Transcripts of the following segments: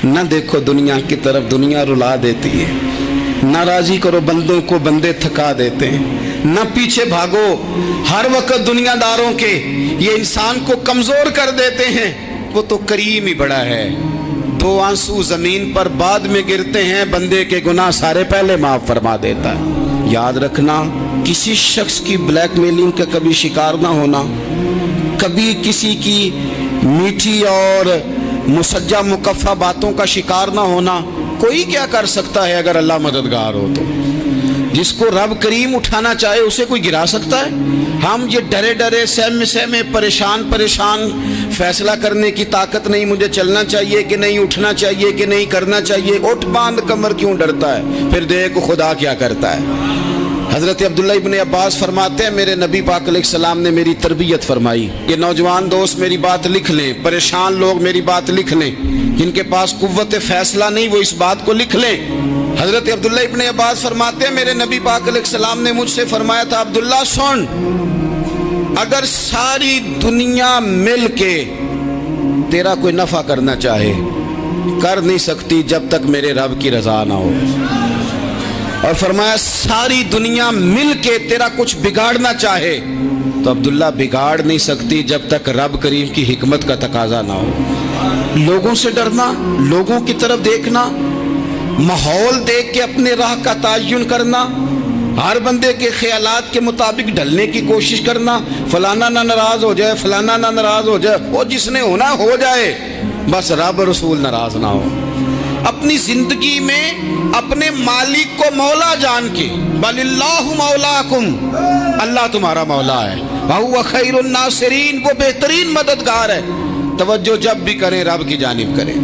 نہ دیکھو دنیا کی طرف، دنیا رلا دیتی ہے، نہ راضی کرو بندوں کو، بندے تھکا دیتے ہیں، نہ پیچھے بھاگو ہر وقت دنیا داروں کے، یہ انسان کو کمزور کر دیتے ہیں۔ وہ تو کریم ہی بڑا ہے، 2 آنسو زمین پر بعد میں گرتے ہیں، بندے کے گناہ سارے پہلے معاف فرما دیتا ہے۔ یاد رکھنا، کسی شخص کی بلیک میلنگ کا کبھی شکار نہ ہونا، کبھی کسی کی میٹھی اور مسجع مکفہ باتوں کا شکار نہ ہونا۔ کوئی کیا کر سکتا ہے اگر اللہ مددگار ہو تو؟ جس کو رب کریم اٹھانا چاہے اسے کوئی گرا سکتا ہے؟ ہم یہ ڈرے ڈرے سہمے سہمے پریشان فیصلہ کرنے کی طاقت نہیں، مجھے چلنا چاہیے کہ نہیں، اٹھنا چاہیے کہ نہیں، کرنا چاہیے، اٹھ باندھ کمر کیوں ڈرتا ہے؟ پھر دیکھ خدا کیا کرتا ہے۔ حضرت عبداللہ ابن عباس فرماتے ہیں میرے نبی پاک علیہ السلام نے میری تربیت فرمائی۔ یہ نوجوان دوست میری بات لکھ لیں، پریشان لوگ میری بات لکھ لیں، جن کے پاس قوت فیصلہ نہیں وہ اس بات کو لکھ لیں۔ حضرت عبداللہ ابن عباس فرماتے ہیں میرے نبی پاک علیہ السلام نے مجھ سے فرمایا تھا، عبداللہ سن، اگر ساری دنیا مل کے تیرا کوئی نفع کرنا چاہے، کر نہیں سکتی جب تک میرے رب کی رضا نہ ہو۔ اور فرمایا ساری دنیا مل کے تیرا کچھ بگاڑنا چاہے تو عبداللہ بگاڑ نہیں سکتی جب تک رب کریم کی حکمت کا تقاضا نہ ہو۔ لوگوں سے ڈرنا، لوگوں کی طرف دیکھنا، ماحول دیکھ کے اپنے راہ کا تعین کرنا، ہر بندے کے خیالات کے مطابق ڈھلنے کی کوشش کرنا، فلانا نہ ناراض ہو جائے، فلانا نہ ناراض ہو جائے، وہ جس نے ہونا ہو جائے، بس رب رسول ناراض نہ ہو۔ اپنی زندگی میں اپنے مالک کو مولا جان کے، بل اللہ مولاکم، اللہ تمہارا مولا ہے، وہو خیر الناصرین، وہ بہترین مددگار ہے۔ توجہ جب بھی کریں رب کی جانب کریں،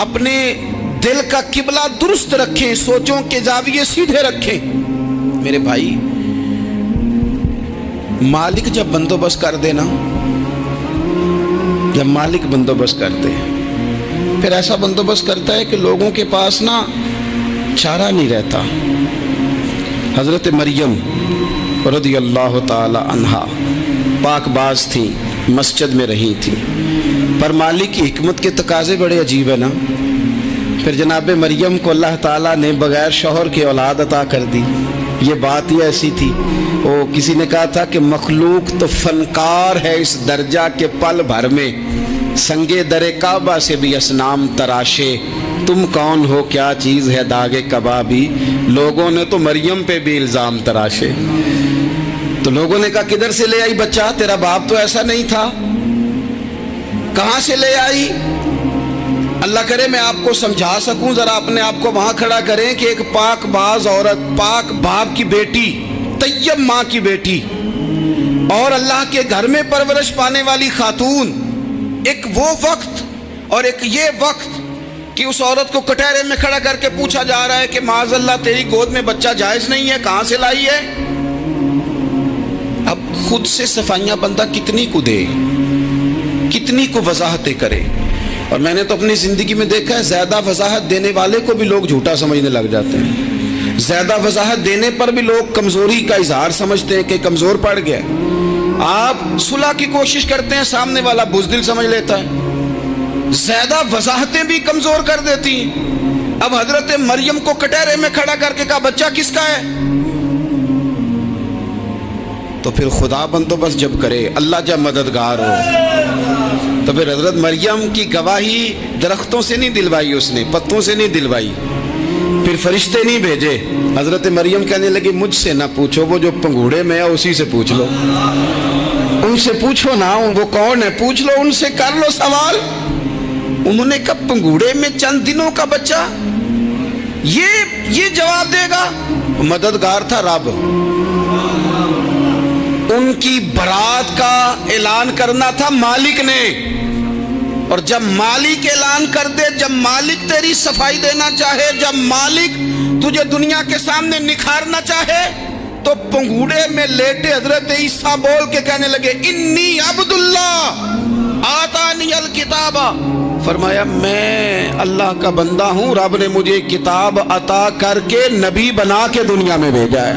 اپنے دل کا قبلہ درست رکھیں، سوچوں کے زاویے سیدھے رکھیں۔ میرے بھائی، مالک جب بندوبست کر دے نا، جب مالک بندوبست کر دے، پھر ایسا بندوبست کرتا ہے کہ لوگوں کے پاس نا چارہ نہیں رہتا۔ حضرت مریم رضی اللہ تعالی عنہا پاک باز تھیں، مسجد میں رہی تھیں، پر مالک کی حکمت کے تقاضے بڑے عجیب ہے نا۔ پھر جناب مریم کو اللہ تعالیٰ نے بغیر شوہر کے اولاد عطا کر دی۔ یہ بات ہی ایسی تھی، وہ کسی نے کہا تھا کہ مخلوق تو فنکار ہے اس درجہ کے پل بھر میں سنگے در کعبہ سے بھی اصنام تراشے، تم کون ہو کیا چیز ہے داغ کبابی، لوگوں نے تو مریم پہ بھی الزام تراشے۔ تو لوگوں نے کہا کدھر سے لے آئی بچہ، تیرا باپ تو ایسا نہیں تھا، کہاں سے لے آئی؟ اللہ کرے میں آپ کو سمجھا سکوں، ذرا اپنے آپ کو وہاں کھڑا کریں کہ ایک پاک باز عورت، پاک باپ کی بیٹی، طیب ماں کی بیٹی، اور اللہ کے گھر میں پرورش پانے والی خاتون، ایک وہ وقت اور ایک یہ وقت کہ اس عورت کو کٹہرے میں کھڑا کر کے پوچھا جا رہا ہے کہ معاذ اللہ تیری گود میں بچہ جائز نہیں ہے، کہاں سے لائی ہے؟ اب خود سے صفائیاں بندہ کتنی کو دے، کتنی کو وضاحتیں کرے۔ اور میں نے تو اپنی زندگی میں دیکھا ہے زیادہ وضاحت دینے والے کو بھی لوگ جھوٹا سمجھنے لگ جاتے ہیں، زیادہ وضاحت دینے پر بھی لوگ کمزوری کا اظہار سمجھتے ہیں کہ کمزور پڑ گیا۔ آپ صلح کی کوشش کرتے ہیں، سامنے والا بزدل سمجھ لیتا ہے، زیادہ وضاحتیں بھی کمزور کر دیتی ہیں۔ اب حضرت مریم کو کٹہرے میں کھڑا کر کے کہا بچہ کس کا ہے؟ تو پھر خدا بندوبست جب کرے، اللہ جب مددگار ہو، تو پھر حضرت مریم کی گواہی درختوں سے نہیں دلوائی، اس نے پتوں سے نہیں دلوائی، پھر فرشتے نہیں بھیجے۔ حضرت مریم کہنے لگی مجھ سے نہ پوچھو، وہ جو پنگوڑے میں ہے اسی سے پوچھ لو، ان سے پوچھو نا، وہ کون ہے پوچھ لو، ان سے کر لو سوال۔ انہوں نے کہا پنگوڑے میں چند دنوں کا بچہ، یہ جواب دے گا؟ مددگار تھا رب، ان کی برات کا اعلان کرنا تھا مالک نے، اور جب مالک اعلان کر دے، جب مالک تیری صفائی دینا چاہے، جب مالک تجھے دنیا کے سامنے نکھارنا چاہے، تو پنگوڑے میں لیٹے حضرت عیسیٰ بول کے کہنے لگے انی عبداللہ آتانی الکتاب، فرمایا میں اللہ کا بندہ ہوں، رب نے مجھے کتاب عطا کر کے نبی بنا کے دنیا میں بھیجا ہے،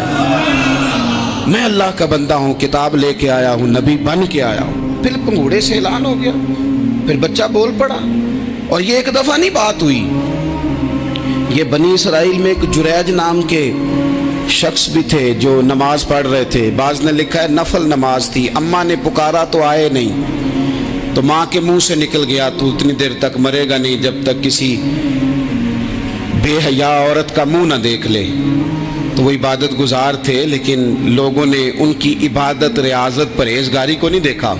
میں اللہ کا بندہ ہوں، کتاب لے کے آیا ہوں، نبی بن کے آیا ہوں۔ پھر پنگوڑے سے اعلان ہو گیا، پھر بچہ بول پڑا۔ اور یہ ایک دفعہ نہیں بات ہوئی، یہ بنی اسرائیل میں ایک جریج نام کے شخص بھی تھے جو نماز پڑھ رہے تھے، بعض نے لکھا ہے نفل نماز تھی، اماں نے پکارا تو آئے نہیں، تو ماں کے منہ سے نکل گیا تو اتنی دیر تک مرے گا نہیں جب تک کسی بے حیا عورت کا منہ نہ دیکھ لے۔ تو وہ عبادت گزار تھے، لیکن لوگوں نے ان کی عبادت، ریاضت، پرہیزگاری کو نہیں دیکھا،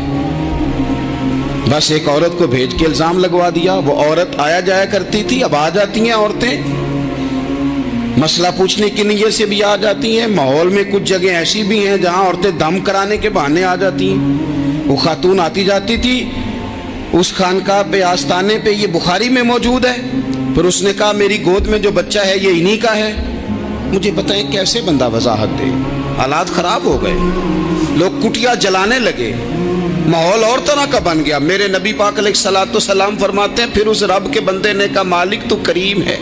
بس ایک عورت کو بھیج کے الزام لگوا دیا۔ وہ عورت آیا جایا کرتی تھی، اب آ جاتی ہیں عورتیں، مسئلہ پوچھنے کی نیت سے بھی آ جاتی ہیں۔ ماحول میں کچھ جگہ ایسی بھی ہیں جہاں عورتیں دم کرانے کے بہانے آ جاتی ہیں۔ وہ خاتون آتی جاتی تھی اس خانقاہ پہ، آستانے پہ، یہ بخاری میں موجود ہے، پھر اس نے کہا میری گود میں جو بچہ ہے یہ انہی کا ہے۔ مجھے بتائیں کیسے بندہ وضاحت دے؟ حالات خراب ہو گئے، لوگ کٹیا جلانے لگے، ماحول اور طرح کا بن گیا۔ میرے نبی پاک علیہ الصلوۃ والسلام فرماتے ہیں پھر اس رب کے بندے نے کہا مالک تو کریم ہے،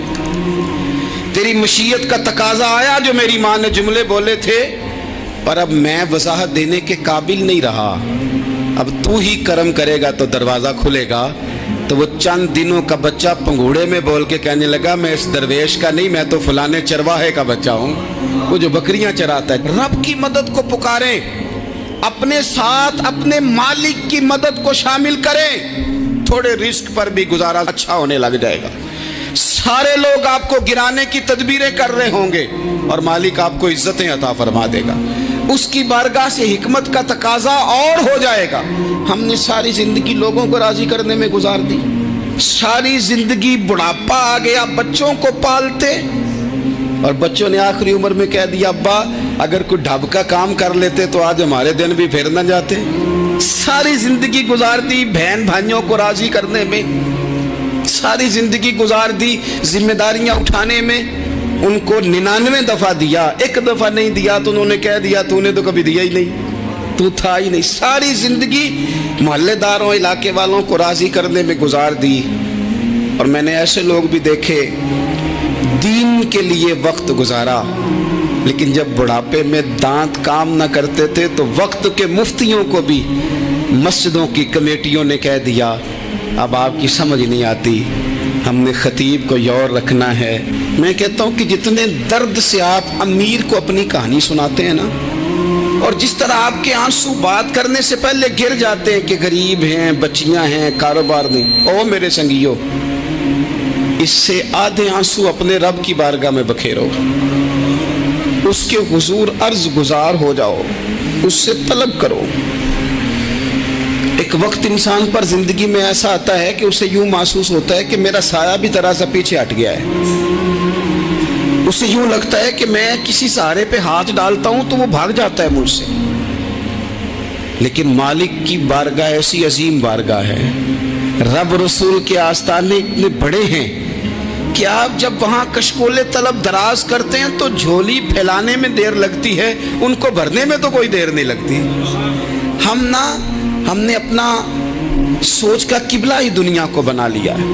تیری مشیت کا تقاضا آیا جو میری ماں نے جملے بولے تھے، پر اب میں وضاحت دینے کے قابل نہیں رہا، اب تو ہی کرم کرے گا تو دروازہ کھلے گا۔ تو وہ چند دنوں کا بچہ پنگوڑے میں بول کے کہنے لگا میں اس درویش کا نہیں، میں تو فلانے چرواہے کا بچہ ہوں، وہ جو بکریاں چراتا ہے۔ رب کی مدد کو پکاریں، اپنے ساتھ اپنے مالک کی مدد کو شامل کریں، تھوڑے رزق پر بھی گزارا اچھا ہونے لگ جائے گا۔ سارے لوگ آپ کو گرانے کی تدبیریں کر رہے ہوں گے اور مالک آپ کو عزتیں عطا فرما دے گا، اس کی بارگاہ سے حکمت کا تقاضا اور ہو جائے گا۔ ہم نے ساری زندگی لوگوں کو راضی کرنے میں گزار دی، ساری زندگی بڑھاپا آ گیا بچوں کو پالتے، اور بچوں نے آخری عمر میں کہہ دیا ابا اگر کوئی ڈھب کا کام کر لیتے تو آج ہمارے دن بھی پھر نہ جاتے۔ ساری زندگی گزار دی بہن بھائیوں کو راضی کرنے میں، ساری زندگی گزار دی ذمہ داریاں اٹھانے میں، ان کو 99 دفعہ دیا، ایک دفعہ نہیں دیا تو انہوں نے کہہ دیا تو نے تو کبھی دیا ہی نہیں، تو تھا ہی نہیں۔ ساری زندگی محلے داروں، علاقے والوں کو راضی کرنے میں گزار دی۔ اور میں نے ایسے لوگ بھی دیکھے دین کے لیے وقت گزارا، لیکن جب بڑھاپے میں دانت کام نہ کرتے تھے تو وقت کے مفتیوں کو بھی مسجدوں کی کمیٹیوں نے کہہ دیا اب آپ کی سمجھ نہیں آتی، ہم نے خطیب کو یور رکھنا ہے۔ میں کہتا ہوں کہ جتنے درد سے آپ امیر کو اپنی کہانی سناتے ہیں نا، اور جس طرح آپ کے آنسو بات کرنے سے پہلے گر جاتے ہیں کہ غریب ہیں، بچیاں ہیں، کاروبار نہیں، او میرے سنگیو، اس سے آدھے آنسو اپنے رب کی بارگاہ میں بکھیرو، اس کے حضور عرض گزار ہو جاؤ، اس سے طلب کرو۔ ایک وقت انسان پر زندگی میں ایسا آتا ہے کہ اسے یوں محسوس ہوتا ہے کہ میرا سایہ بھی ذرا سا پیچھے ہٹ گیا ہے، اسے یوں لگتا ہے کہ میں کسی سہارے پہ ہاتھ ڈالتا ہوں تو وہ بھاگ جاتا ہے مجھ سے، لیکن مالک کی بارگاہ ایسی عظیم بارگاہ ہے، رب رسول کے آستانے اتنے بڑے ہیں کہ آپ جب وہاں کشکولے طلب دراز کرتے ہیں تو جھولی پھیلانے میں دیر لگتی ہے، ان کو بھرنے میں تو کوئی دیر نہیں لگتی۔ ہم نے اپنا سوچ کا قبلہ ہی دنیا کو بنا لیا ہے۔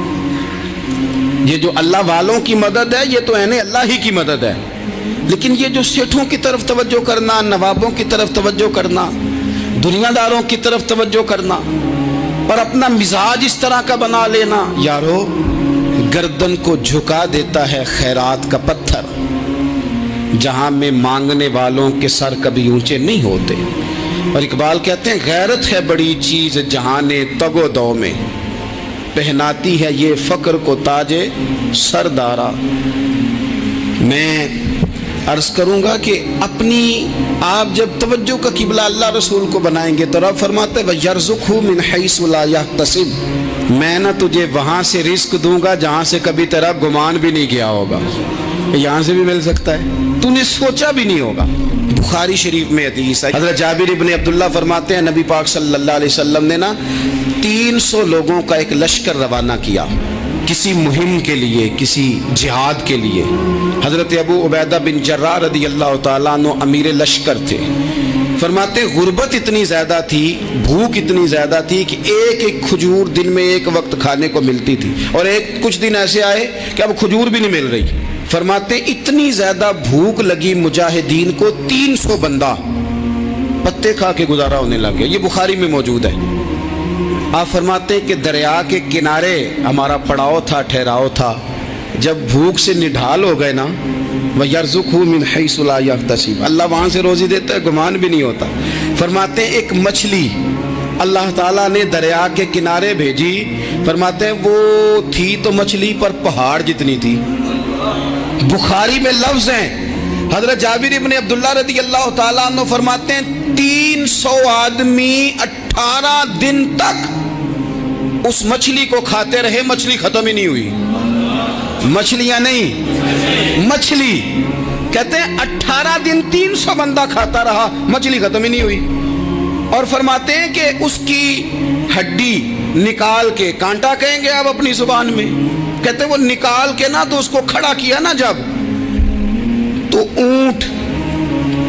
یہ جو اللہ والوں کی مدد ہے یہ تو عین اللہ ہی کی مدد ہے، لیکن یہ جو سیٹھوں کی طرف توجہ کرنا، نوابوں کی طرف توجہ کرنا، دنیا داروں کی طرف توجہ کرنا اور اپنا مزاج اس طرح کا بنا لینا، یارو گردن کو جھکا دیتا ہے خیرات کا پتھر، جہاں میں مانگنے والوں کے سر کبھی اونچے نہیں ہوتے۔ اور اقبال کہتے ہیں غیرت ہے بڑی چیز جہانے تگ و دو میں، پہناتی ہے یہ فقر کو تاج سردارا۔ میں عرض کروں گا کہ اپنی آپ جب توجہ کا قبلہ اللہ رسول کو بنائیں گے تو رب فرماتا ہے وَيَرْزُقْهُ مِنْ حَيْثُ لَا يَحْتَسِبُ، میں نہ تجھے وہاں سے رزق دوں گا جہاں سے کبھی تیرا گمان بھی نہیں کیا ہوگا، یہاں سے بھی مل سکتا ہے، تو نے سوچا بھی نہیں ہوگا۔ بخاری شریف میں حدیث ہے، حضرت جابر ابن عبداللہ فرماتے ہیں نبی پاک صلی اللہ علیہ وسلم نے 300 لوگوں کا ایک لشکر روانہ کیا کسی مہم کے لیے، کسی جہاد کے لیے۔ حضرت ابو عبیدہ بن جراح رضی اللہ تعالیٰ عنہ امیر لشکر تھے۔ فرماتے غربت اتنی زیادہ تھی، بھوک اتنی زیادہ تھی کہ ایک ایک کھجور دن میں ایک وقت کھانے کو ملتی تھی، اور کچھ دن ایسے آئے کہ اب کھجور بھی نہیں مل رہی۔ فرماتے اتنی زیادہ بھوک لگی مجاہدین کو 300 بندہ پتے کھا کے گزارا ہونے لگے۔ یہ بخاری میں موجود ہے۔ आप फरमाते हैं कि दरिया के किनारे हमारा पड़ाव था, ठहराव था। जब भूख से निढाल हो गए ना, वयर्ज़ुक़हु मिन हैसु ला यहतसिब, अल्लाह वहाँ से रोज़ी देता है, गुमान भी नहीं होता। फरमाते हैं एक मछली अल्लाह ताला ने दरिया के किनारे भेजी, फरमाते हैं वो थी तो मछली पर पहाड़ जितनी थी। बुखारी में लफ्ज़ हैं, हज़रत जाबिर इब्न अब्दुल्लाह रज़ी अल्लाह ताला अन्हु फरमाते हैं 300 आदमी 18 दिन तक उस मछली को खाते रहे, मछली खत्म ही नहीं हुई। मछलियां नहीं, मछली। कहते हैं 18 दिन 300 बंदा खाता रहा, मछली खत्म ही नहीं हुई। और फरमाते हैं कि उसकी हड्डी निकाल के, कांटा कहेंगे आप अपनी जुबान में, कहते हैं वो निकाल के ना तो उसको खड़ा किया ना जब, तो ऊंट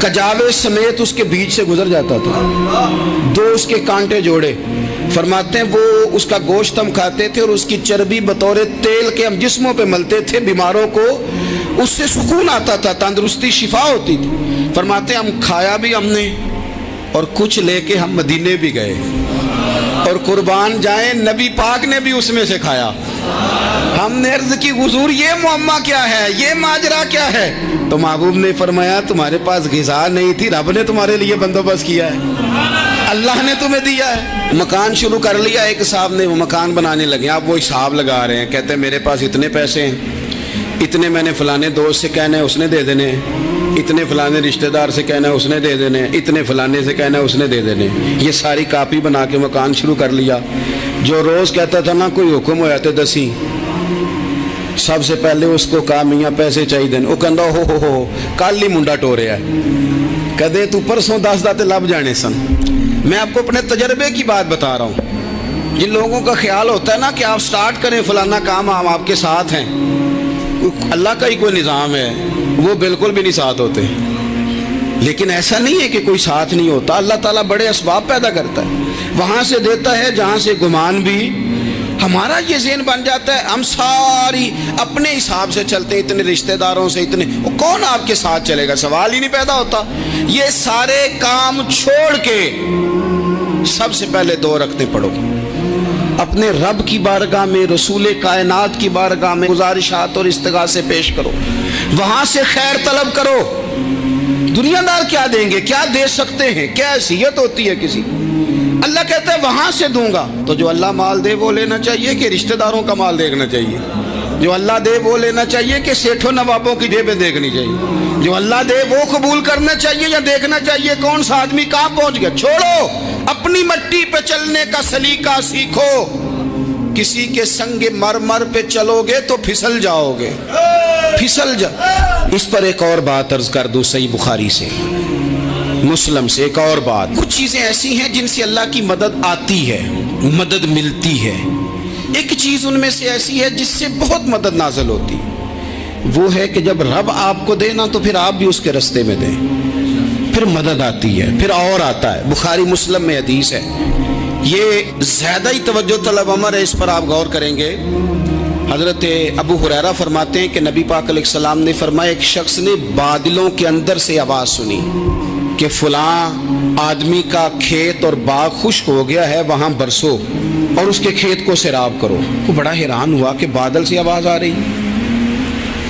कजावे समेत उसके बीच से गुजर जाता था। दो उसके कांटे जोड़े, फरमाते हैं वो उसका गोश्त हम खाते थे और उसकी चर्बी बतौर तेल के हम जिस्मों पे मलते थे। बीमारों को उससे सुकून आता था, तंदुरुस्ती शिफा होती थी। फरमाते हैं हम खाया भी हमने और कुछ लेके हम मदीने भी गए, और कुर्बान जाए नबी पाक ने भी उसमें से खाया। हमने अर्ज की हुजूर ये मुअम्मा क्या है, ये माजरा क्या है? तो महबूब ने फरमाया तुम्हारे पास ग़िज़ा नहीं थी, रब ने तुम्हारे लिए बंदोबस्त किया है, अल्लाह ने तुम्हें दिया है। मकान शुरू कर लिया, एक साहब ने वो मकान बनाने लगे, आप वो हिसाब लगा रहे हैं, कहते हैं मेरे पास इतने पैसे हैं, इतने मैंने फलाने दोस्त से कहना है उसने दे देने, इतने फलाने रिश्तेदार से कहना है उसने दे देने, इतने फलाने से कहना है उसने दे देने। ये सारी कापी बना के मकान शुरू कर लिया। जो रोज़ कहता था ना कोई हुक्म होया तो दसी, सबसे पहले उसको कहा मियाँ पैसे चाहिए। वो कहता हो कल ही मुंडा टोरे है, कदे तू परसों 10 दाते लब जाने सन। मैं आपको अपने तजर्बे की बात बता रहा हूँ। जिन लोगों का ख्याल होता है ना कि आप स्टार्ट करें फलाना काम, हम आपके साथ हैं, अल्लाह का ही कोई निज़ाम है, वो बिल्कुल भी नहीं साथ होते। लेकिन ऐसा नहीं है कि कोई साथ नहीं होता, अल्लाह ताला बड़े असबाब पैदा करता है, वहाँ से देता है जहाँ से गुमान भी। हमारा ये ज़हन बन जाता है, हम सारी अपने हिसाब से चलते हैं, इतने रिश्तेदारों से इतने, वो कौन आपके साथ चलेगा, सवाल ही नहीं पैदा होता। ये सारे काम छोड़ के सबसे पहले 2 रकते पढ़ो, अपने रब की बारगाह में, रसूल कायनात की बारगाह में गुजारिशात और इस्तिगासे पेश करो, वहां से खैर तलब करो। दुनियादार क्या देंगे, क्या दे सकते हैं, क्या हैसियत होती है किसी। अल्लाह कहता है वहां से दूंगा। तो जो अल्लाह माल दे वो लेना चाहिए कि रिश्तेदारों का माल देखना चाहिए? जो अल्लाह दे वो लेना चाहिए कि सेठों नवाबों की जेबें देखनी चाहिए? जो अल्लाह दे वो कबूल करना चाहिए या देखना चाहिए कौन सा आदमी कहाँ पहुंच गया? छोड़ो, अपनी मट्टी पे चलने का सलीका सीखो। किसी के संग मरमर पे चलोगे तो फिसल जाओगे, फिसल जा। इस पर एक और बात अर्ज कर दूं, सही बुखारी से, मुस्लिम से एक और बात। कुछ चीजें ऐसी हैं जिनसे अल्लाह की मदद आती है, मदद मिलती है। एक चीज उनमें से ऐसी है जिससे बहुत मदद नाज़िल होती, वो है कि जब रब आपको दे ना तो फिर आप भी उसके रास्ते में दें, फिर मदद आती है, फिर और आता है। बुखारी मुस्लिम में हदीस है, ये ज्यादा ही तवज्जो तलब अमर है, इस पर आप गौर करेंगे। हजरत अबू हुरैरा फरमाते हैं कि नबी पाक अलैहिस्सलाम ने फरमाया, एक शख्स ने बादलों के अंदर से आवाज़ सुनी कि फलां आदमी का खेत और बाग खुश्क हो गया है, वहाँ बरसो और उसके खेत को सैराब करो। वो बड़ा हैरान हुआ कि बादल से आवाज़ आ रही।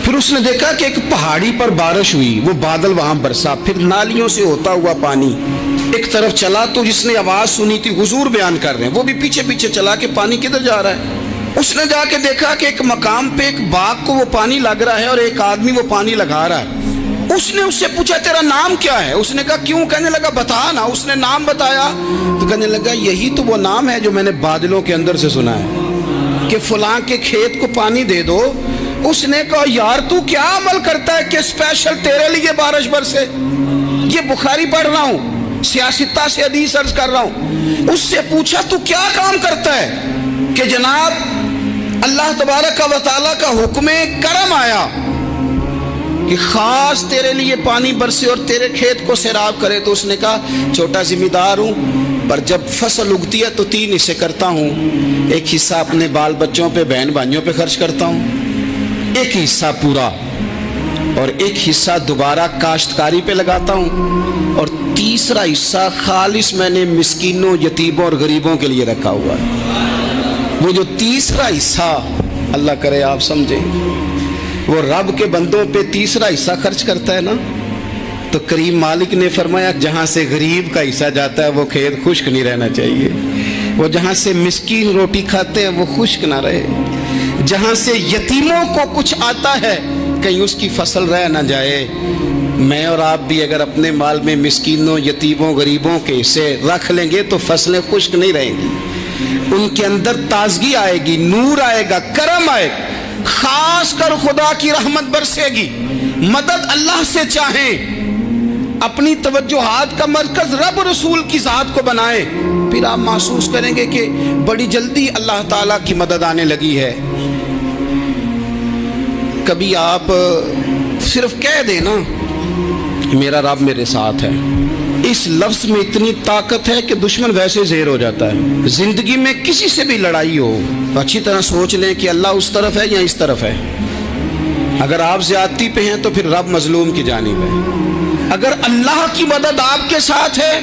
फिर उसने देखा कि एक पहाड़ी पर बारिश हुई, वो बादल वहाँ बरसा, फिर नालियों से होता हुआ पानी एक तरफ चला। तो जिसने आवाज़ सुनी थी, हुजूर बयान कर रहे हैं, वो भी पीछे पीछे चला कि पानी किधर जा रहा है। उसने जाके देखा कि एक मकाम पे एक बाग को वो पानी लग रहा है और एक आदमी वो पानी लगा रहा है। उसने उससे पूछा तेरा नाम क्या है? उसने कहा क्यों? कहने लगा बता ना। उसने नाम बताया तो कहने लगा यही तो वो नाम है जो मैंने बादलों के अंदर से सुना है कि फलां के खेत को पानी दे दो। उसने कहा यार तू क्या अमल करता है कि स्पेशल तेरे लिए बारिश बरसे? ये बुखारी पढ़ रहा हूँ, सियासता से हदीस अर्ज कर रहा हूँ। उससे पूछा तू क्या काम करता है कि जनाब अल्लाह तबारक व तआला का हुक्म करम आया कि खास तेरे लिए पानी बरसे और तेरे खेत को सैराब करे। तो उसने कहा छोटा जिम्मेदार हूँ, पर जब फसल उगती है तो 3 हिस्से करता हूँ। एक हिस्सा अपने बाल बच्चों पे, बहन भाइयों पे खर्च करता हूँ, एक हिस्सा पूरा, और एक हिस्सा दोबारा काश्तकारी पे लगाता हूँ, और तीसरा हिस्सा खालिस मैंने मिस्कीनों, यतीमों और गरीबों के लिए रखा हुआ है। वो जो तीसरा हिस्सा, अल्लाह करे आप समझें, वो रब के बंदों पे तीसरा हिस्सा खर्च करता है ना, तो करीम मालिक ने फरमाया जहाँ से गरीब का हिस्सा जाता है वो खेत खुश्क नहीं रहना चाहिए। वो जहाँ से मिस्कीन रोटी खाते हैं वो खुश्क ना रहे। जहाँ से यतीमों को कुछ आता है कहीं उसकी फसल रह ना जाए। मैं और आप भी अगर अपने माल में मिस्कीनों, यतीमों, गरीबों के हिस्से रख लेंगे तो फसलें खुश्क नहीं रहेंगी, उनके अंदर ताजगी आएगी, नूर आएगा, करम आएगा, खास कर खुदा की रहमत बरसेगी। मदद अल्लाह से चाहें, अपनी तवज्जुहात का मरकज रब रसूल की जात को बनाएं, फिर आप महसूस करेंगे कि बड़ी जल्दी अल्लाह ताला की मदद आने लगी है। कभी आप सिर्फ कह देना मेरा रब मेरे साथ है, इस लफ्ज में इतनी ताकत है कि दुश्मन वैसे ज़ेर हो जाता है। जिंदगी में किसी से भी लड़ाई हो तो अच्छी तरह सोच लें कि अल्लाह उस तरफ है या इस तरफ है। अगर आप ज़्यादती पे हैं तो फिर रब मजलूम की जानिब है। अगर अल्लाह की मदद आपके साथ है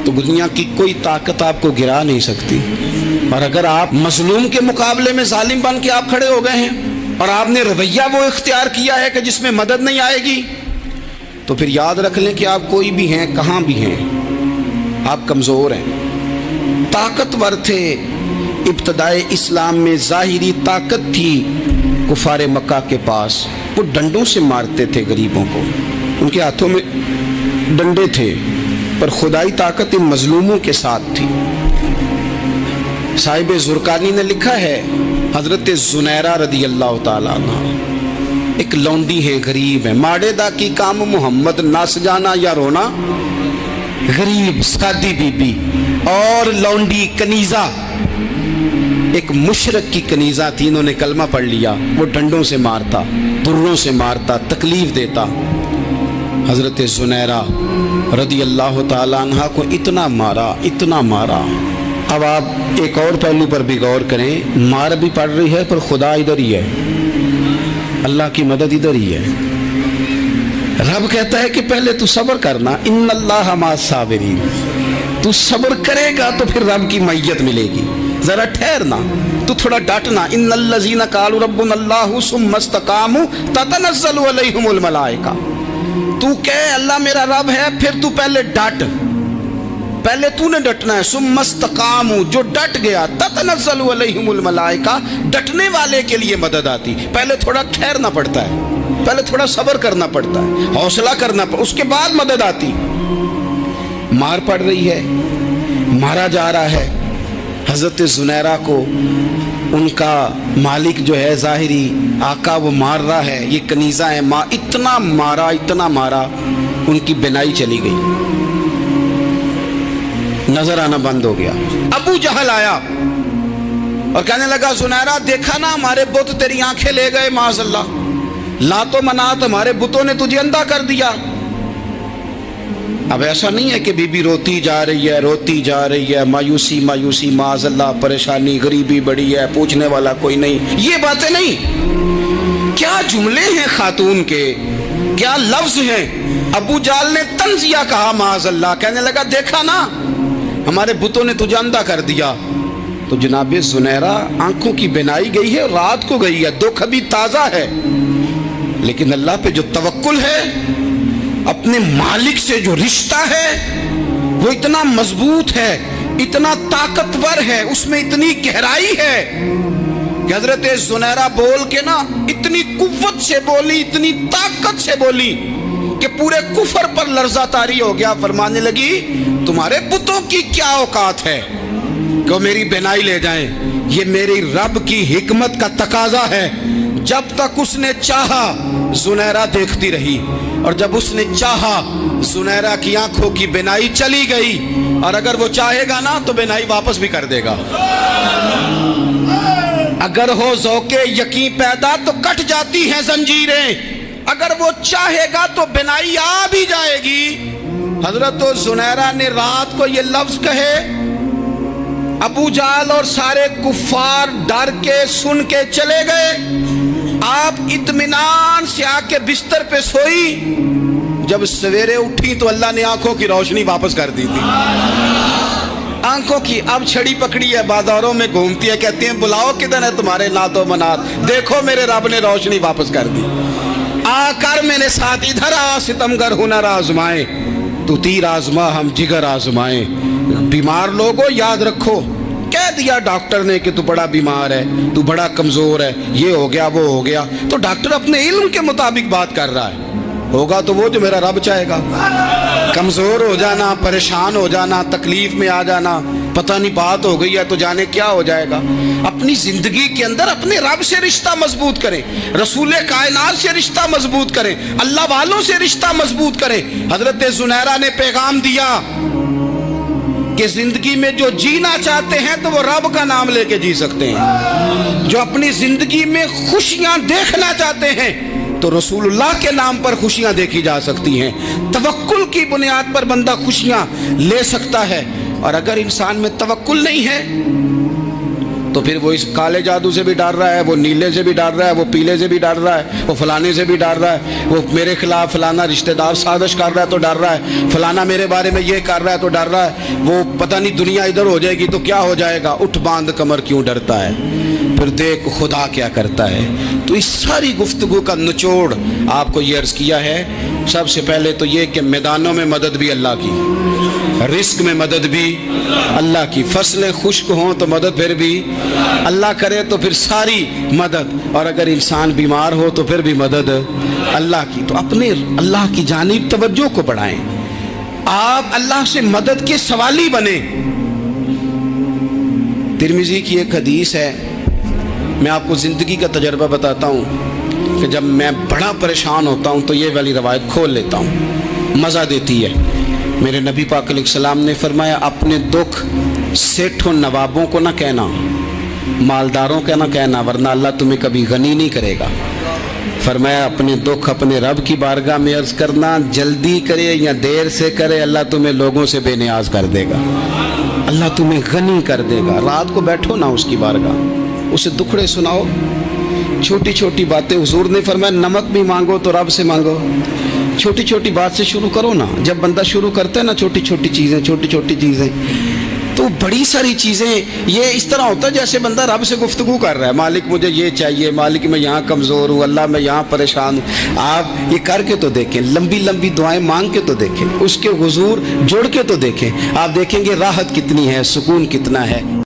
तो दुनिया की कोई ताकत आपको गिरा नहीं सकती। और अगर आप मजलूम के मुकाबले में जालिम बन के आप खड़े हो गए हैं और आपने रवैया वो इख्तियार किया है कि जिसमें मदद नहीं आएगी, तो फिर याद रख लें कि आप कोई भी हैं, कहाँ भी हैं, आप कमज़ोर हैं। ताकतवर थे इब्तदाए इस्लाम में, ज़ाहिरी ताकत थी कुफारे मक्का के पास, वो डंडों से मारते थे गरीबों को, उनके हाथों में डंडे थे, पर खुदाई ताकत इन मजलूमों के साथ थी। साहिब ज़ुरकानी ने लिखा है, हज़रत ज़ुनैरा रदी अल्लाह ताला अन्हा एक लौंडी है, गरीब है, माड़े दा की काम मोहम्मद नस जाना या रोना, गरीब सादी बीबी और लौंडी कनीजा, एक मुशरक की कनीजा थी, इन्होंने कलमा पढ़ लिया, वो डंडों से मारता, दुर्रों से मारता, तकलीफ देता। हज़रत ज़ुनैरा रदी अल्लाह ताला अन्हा को इतना मारा, इतना मारा। अब आप एक और पहलू पर भी गौर करें, मार भी पड़ रही है पर खुदा इधर ही है, अल्लाह की मदद इधर ही है। रब कहता है कि पहले तू सब्र करना, इन्नल्लाह माअस साबिरीन, तू सब्र करेगा तो फिर रब की मैयत मिलेगी, जरा ठहरना, तू थोड़ा डटना। इन्नल्लज़ीना क़ालू रब्बुनल्लाहु सुम्मा इस्तक़ामू ततनज़्ज़लु अलैहिमुल मलाइका, तू कह अल्लाह मेरा रब है, फिर तू पहले डट, पहले तूने डटना है। सुम्मा इस्तक़ामू, जो डट गया, ततनज़्ज़लु अलैहिमुल मलाइका, डटने वाले के लिए मदद आती। पहले थोड़ा ठहरना पड़ता है, पहले थोड़ा सब्र करना पड़ता है, हौसला करना पड़ता, उसके बाद मदद आती। मार पड़ रही है, मारा जा रहा है। हज़रत ज़ुनैरा को उनका मालिक जो है, ज़ाहिरी आका, वो मार रहा है, ये कनीज़ा है, इतना मारा, इतना मारा, उनकी बिनाई चली गई, नजर आना बंद हो गया। अबू जहल आया और कहने लगा, ज़ुनैरा देखा ना हमारे बुत तेरी आंखें ले गए, माज़अल्लाह, लातो मनात हमारे बुतों ने तुझे अंधा कर दिया। अब ऐसा नहीं है कि बीबी रोती जा रही है, रोती जा रही है, मायूसी मायूसी, माज़अल्लाह, परेशानी, गरीबी बड़ी है, पूछने वाला कोई नहीं, ये बातें नहीं। क्या जुमले हैं खातून के, क्या लफ्ज हैं। अबू जाल ने तंजिया कहा, माज़अल्लाह, कहने लगा देखा ना हमारे बुतों ने तुझे अंधा कर दिया। तो जनाब ज़ुनैरा आंखों की बिनाई गई है, रात को गई है, दुख अभी ताज़ा है, लेकिन अल्लाह पे जो तवक्कुल है, अपने मालिक से जो रिश्ता है, वो इतना मजबूत है, इतना ताकतवर है, उसमें इतनी गहराई है कि हज़रत ज़ुनैरा बोल के ना इतनी कुव्वत से बोली, इतनी ताकत से बोली कि पूरे कुफर पर लर्जा तारी हो गया। फरमाने लगी, तुम्हारे बुतों की क्या औकात है कि मेरी बिनाई ले जाएं, ये मेरी रब की हिकमत का तकाजा है। जब तक उसने चाहा ज़ुनैरा देखती रही, और जब उसने चाहा ज़ुनैरा की आंखों की बिनाई चली गई, और अगर वो चाहेगा ना तो बिनाई वापस भी कर देगा। अगर हो ज़ौक़े यकीन पैदा तो कट जाती हैं जंजीरें, अगर वो चाहेगा तो बिनाई आ भी जाएगी। हजरत ज़ुनैरा ने रात को ये लफ्ज कहे, अबू जाल और सारे कुफ्फार डर के सुन के चले गए। आप इत्मीनान से आके बिस्तर पे सोई। जब सवेरे उठी तो अल्लाह ने आंखों की रोशनी वापस कर दी थी। आंखों की अब छड़ी पकड़ी है, बाजारों में घूमती है, कहती है बुलाओ किधर है तुम्हारे नातो मनात, देखो मेरे रब ने रोशनी वापस कर दी। आकर मेरे साथ इधर आ, सितमगर हुनर आजमाए, तू तीर आजमा हम जिगर आजमाए। बीमार लोगों याद रखो, कह दिया डॉक्टर ने कि तू बड़ा बीमार है, तू बड़ा कमजोर है, ये हो गया वो हो गया, तो डॉक्टर अपने इल्म के मुताबिक बात कर रहा है, होगा तो वो जो मेरा रब चाहेगा। कमजोर हो जाना, परेशान हो जाना, तकलीफ में आ जाना, पता नहीं बात हो गई है तो जाने क्या हो जाएगा। अपनी जिंदगी के अंदर अपने रब से रिश्ता मजबूत करें, रसूल कायनात से रिश्ता मजबूत करें, अल्लाह वालों से रिश्ता मजबूत करें। हजरत जुनैरा ने पैगाम दिया कि जिंदगी में जो जीना चाहते हैं तो वो रब का नाम लेके जी सकते हैं, जो अपनी जिंदगी में खुशियां देखना चाहते हैं तो रसूलुल्लाह के नाम पर खुशियां देखी जा सकती हैं। तवक्कुल की बुनियाद पर बंदा खुशियां ले सकता है, और अगर इंसान में तवक्कुल नहीं है तो फिर वो इस काले जादू से भी डर रहा है, वो नीले से भी डर रहा है, वो पीले से भी डर रहा है, वो फलाने से भी डर रहा है, वो मेरे खिलाफ फलाना रिश्तेदार साजिश कर रहा है तो डर रहा है, फलाना मेरे बारे में ये कर रहा है तो डर रहा है, वो पता नहीं दुनिया इधर हो जाएगी तो क्या हो जाएगा, उठ बांध कमर क्यों डरता है, फिर देख खुदा क्या करता है। तो इस सारी गुफ्तगू का निचोड़ आपको ये अर्ज किया है। सबसे पहले तो ये कि मैदानों में मदद भी अल्लाह की, रिस्क में मदद भी अल्लाह की, फसलें खुश्क हों तो मदद फिर भी अल्लाह करे, तो फिर सारी मदद, और अगर इंसान बीमार हो तो फिर भी मदद अल्लाह की। तो अपने अल्लाह की जानिब तवज्जो को बढ़ाएं, आप अल्लाह से मदद के सवाली बने। तिरमिज़ी की एक हदीस है, मैं आपको ज़िंदगी का तजर्बा बताता हूँ कि जब मैं बड़ा परेशान होता हूँ तो ये वाली रवायत खोल लेता हूँ, मज़ा देती है। मेरे नबी पाक अलैहिस्सलाम ने फरमाया, अपने दुख सेठों नवाबों को ना कहना, मालदारों का ना कहना, वरना अल्लाह तुम्हें कभी गनी नहीं करेगा। फरमाया अपने दुख अपने रब की बारगाह में अर्ज करना, जल्दी करे या देर से करे अल्लाह तुम्हें लोगों से बेनियाज कर देगा, अल्लाह तुम्हें गनी कर देगा। रात को बैठो ना उसकी बारगाह, उसे दुखड़े सुनाओ, छोटी छोटी बातें। हुजूर ने फरमाया नमक भी मांगो तो रब से मांगो, छोटी छोटी बात से शुरू करो ना। जब बंदा शुरू करता है ना छोटी छोटी चीज़ें, तो बड़ी सारी चीज़ें ये इस तरह होता है जैसे बंदा रब से गुफ्तगू कर रहा है, मालिक मुझे ये चाहिए, मालिक मैं यहाँ कमज़ोर हूँ, अल्लाह मैं यहाँ परेशान हूँ। आप ये करके तो देखें, लंबी लंबी दुआएं मांग के तो देखें, उसके हुजूर जुड़ के तो देखें, आप देखेंगे राहत कितनी है, सुकून कितना है।